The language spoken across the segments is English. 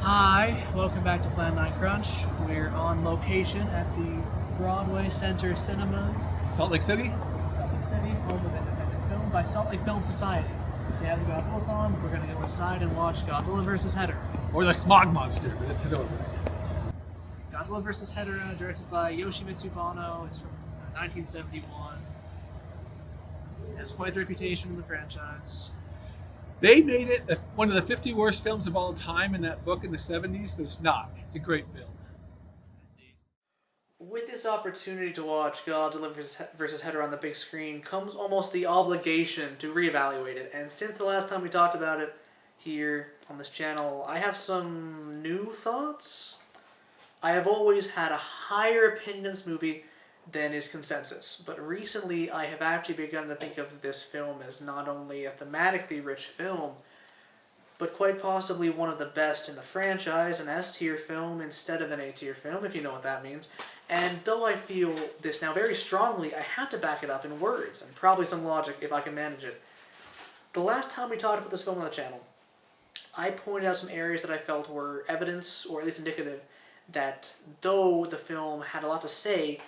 Hi, welcome back to Plan9Crunch. We're on location at the Broadway Center Cinemas, Salt Lake City? Salt Lake City, home of independent film by Salt Lake Film Society. They have the Godzillathon. We're going to go inside and watch Godzilla vs. Hedorah. Or the smog monster, but it's Hedorah. Godzilla vs. Hedorah, directed by Yoshimitsu Banno. It's from 1971. It has quite the reputation in the franchise. They made it one of the 50 worst films of all time in that book in the 70s, but it's not. It's a great film. With this opportunity to watch Godzilla vs. Hedorah on the big screen comes almost the obligation to reevaluate it. And since the last time we talked about it here on this channel, I have some new thoughts. I have always had a higher opinion of this movie than is consensus, but recently I have actually begun to think of this film as not only a thematically rich film, but quite possibly one of the best in the franchise, an S-tier film instead of an A-tier film, if you know what that means. And though I feel this now very strongly, I have to back it up in words, and probably some logic if I can manage it. The last time we talked about this film on the channel, I pointed out some areas that I felt were evidence, or at least indicative, that though the film had a lot to say,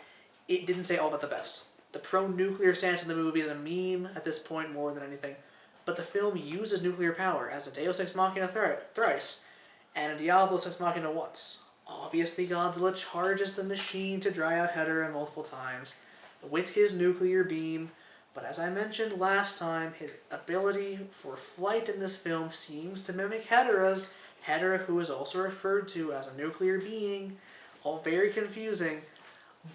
it didn't say all but the best. The pro-nuclear stance in the movie is a meme at this point more than anything, but the film uses nuclear power as a Deus Ex Machina thrice, and a Diablos Ex Machina once. Obviously, Godzilla charges the machine to dry out Hedorah multiple times with his nuclear beam, but as I mentioned last time, his ability for flight in this film seems to mimic Hedorah's, Hedorah who is also referred to as a nuclear being, all very confusing.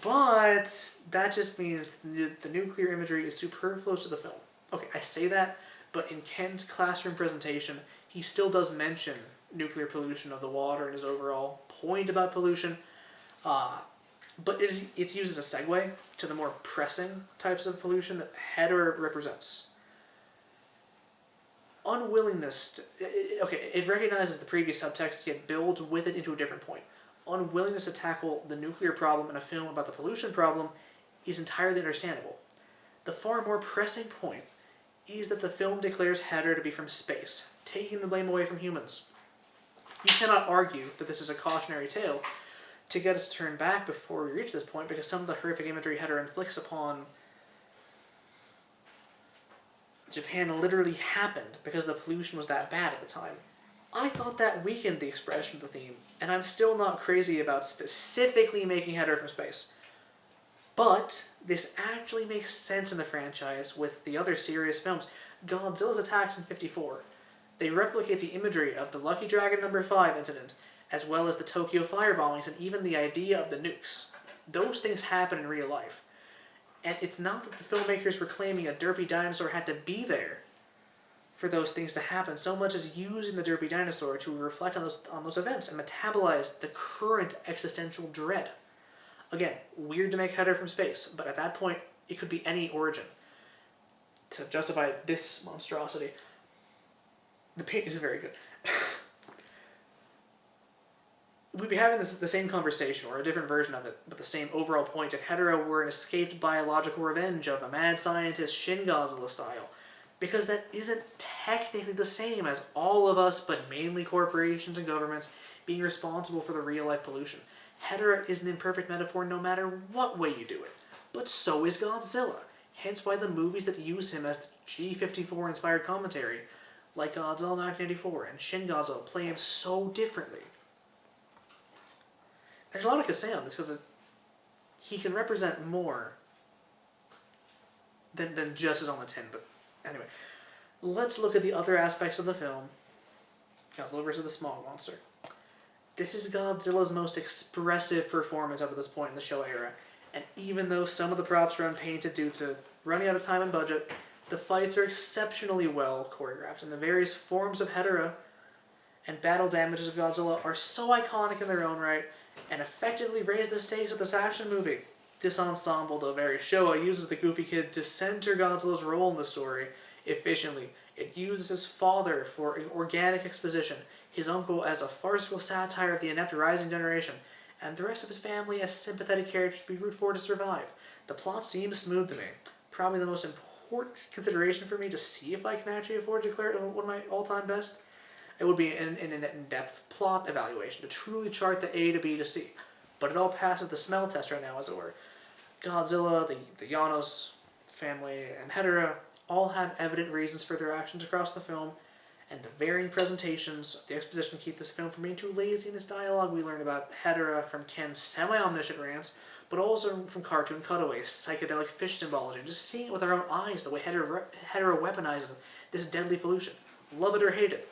But that just means the nuclear imagery is superfluous to the film. Okay, I say that, but in Ken's classroom presentation, he still does mention nuclear pollution of the water and his overall point about pollution. But it's used as a segue to the more pressing types of pollution that Hedorah represents. Unwillingness it recognizes the previous subtext, yet builds with it into a different point. Unwillingness to tackle the nuclear problem in a film about the pollution problem is entirely understandable. The far more pressing point is that the film declares Hedorah to be from space, taking the blame away from humans. You cannot argue that this is a cautionary tale to get us to turn back before we reach this point, because some of the horrific imagery Hedorah inflicts upon Japan literally happened because the pollution was that bad at the time. I thought that weakened the expression of the theme, and I'm still not crazy about specifically making Hedorah from space. But this actually makes sense in the franchise with the other serious films. Godzilla's attacks in '54. They replicate the imagery of the Lucky Dragon No. 5 incident, as well as the Tokyo firebombings and even the idea of the nukes. Those things happen in real life. And it's not that the filmmakers were claiming a derpy dinosaur had to be there for those things to happen, so much as using the derpy dinosaur to reflect on those events and metabolize the current existential dread. Again, weird to make Hedorah from space, but at that point, it could be any origin to justify this monstrosity. The paint is very good. We'd be having the same conversation, or a different version of it, but the same overall point if Hedorah were an escaped biological revenge of a mad scientist Shin Godzilla style. Because that isn't technically the same as all of us, but mainly corporations and governments, being responsible for the real-life pollution. Hedorah is an imperfect metaphor no matter what way you do it. But so is Godzilla. Hence why the movies that use him as the G-54-inspired commentary, like Godzilla 1984 and Shin Godzilla, play him so differently. There's a lot I could say on this, because he can represent more than just is on the tin, but anyway, let's look at the other aspects of the film. Godzilla vs. the Smog Monster. This is Godzilla's most expressive performance up to this point in the show era, and even though some of the props were unpainted due to running out of time and budget, the fights are exceptionally well choreographed, and the various forms of Hedorah and battle damages of Godzilla are so iconic in their own right, and effectively raise the stakes of this action movie. This ensemble, though very Showa, uses the goofy kid to center Godzilla's role in the story efficiently. It uses his father for organic exposition, his uncle as a farcical satire of the inept rising generation, and the rest of his family as sympathetic characters to be rooted for to survive. The plot seems smooth to me. Probably the most important consideration for me to see if I can actually afford to declare it one of my all-time best. It would be an in-depth plot evaluation to truly chart the A to B to C. But it all passes the smell test right now, as it were. Godzilla, the Janos family, and Hedorah all have evident reasons for their actions across the film, and the varying presentations of the exposition keep this film from being too lazy in its dialogue. We learn about Hedorah from Ken's semi-omniscient rants, but also from cartoon cutaways, psychedelic fish symbology, just seeing it with our own eyes, the way Hedorah weaponizes this deadly pollution. Love it or hate it,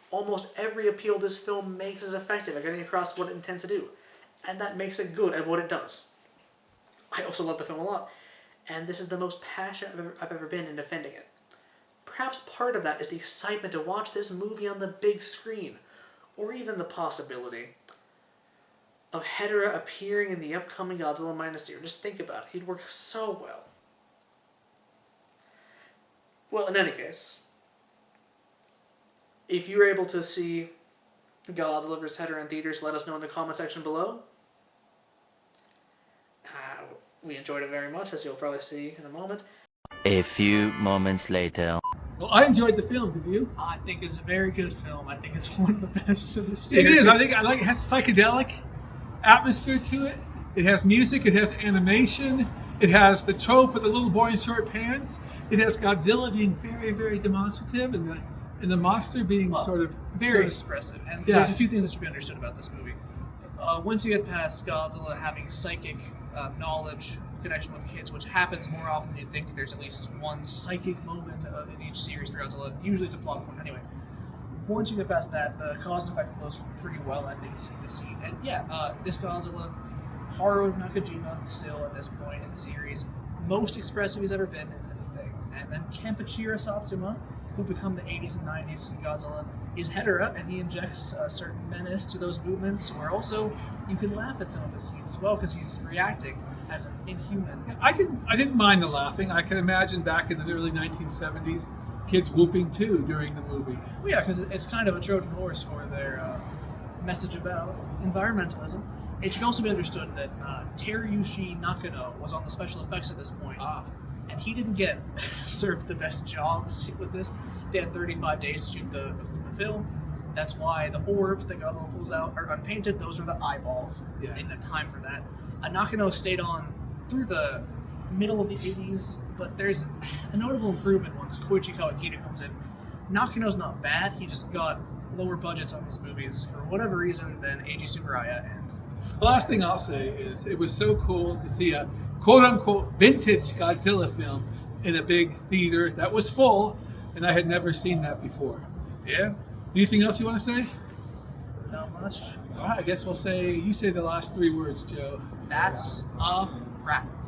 almost every appeal this film makes is effective at getting across what it intends to do, and that makes it good at what it does. I also love the film a lot, and this is the most passionate I've ever been in defending it. Perhaps part of that is the excitement to watch this movie on the big screen, or even the possibility of Hedorah appearing in the upcoming Godzilla -0. Just think about it. He'd work so well. Well, in any case, if you're able to see Godzilla vs. Hedorah in theaters, let us know in the comment section below. We enjoyed it very much, as you'll probably see in a moment. A few moments later. Well, I enjoyed the film. Did you? I think it's a very good film. I think it's one of the best in the It series. is. I like it. Has a psychedelic atmosphere to it. It has music. It has animation. It has the trope of the little boy in short pants. It has Godzilla being very, very demonstrative, and the monster being very expressive. And Yeah. there's a few things that should be understood about this movie. Once you get past Godzilla having psychic knowledge, connection with kids, which happens more often than you think. There's at least one psychic moment in each series for Godzilla. Usually it's a plot point. Anyway, once you get past that, the cause and effect flows pretty well, I think, in this scene. And yeah, this Godzilla, Haru Nakajima, still at this point in the series, most expressive he's ever been in anything. And then Kenpachiro Satsuma, who become the 80s and 90s Godzilla, is Hedorah, and he injects a certain menace to those movements, where also you can laugh at some of the scenes as well, because he's reacting as an inhuman. I didn't mind the laughing. I can imagine back in the early 1970s, kids whooping too during the movie. Well, yeah, because it's kind of a Trojan horse for their message about environmentalism. It should also be understood that Teruyushi Nakano was on the special effects at this point, and he didn't get served the best jobs with this. They had 35 days to shoot the film. That's why the orbs that Godzilla pulls out are unpainted. Those are the eyeballs. Yeah. They didn't have time for that. Nakano stayed on through the middle of the 80s, but there's a notable improvement once Koichi Kawakita comes in. Nakano's not bad. He just got lower budgets on his movies for whatever reason than Eiji Tsuburaya. And The last thing I'll say is it was so cool to see a quote-unquote vintage Godzilla film in a big theater that was full, and I had never seen that before. yeah, Anything else you want to say? not much. All right, I guess you say the last 3 words, Joe. That's a wrap.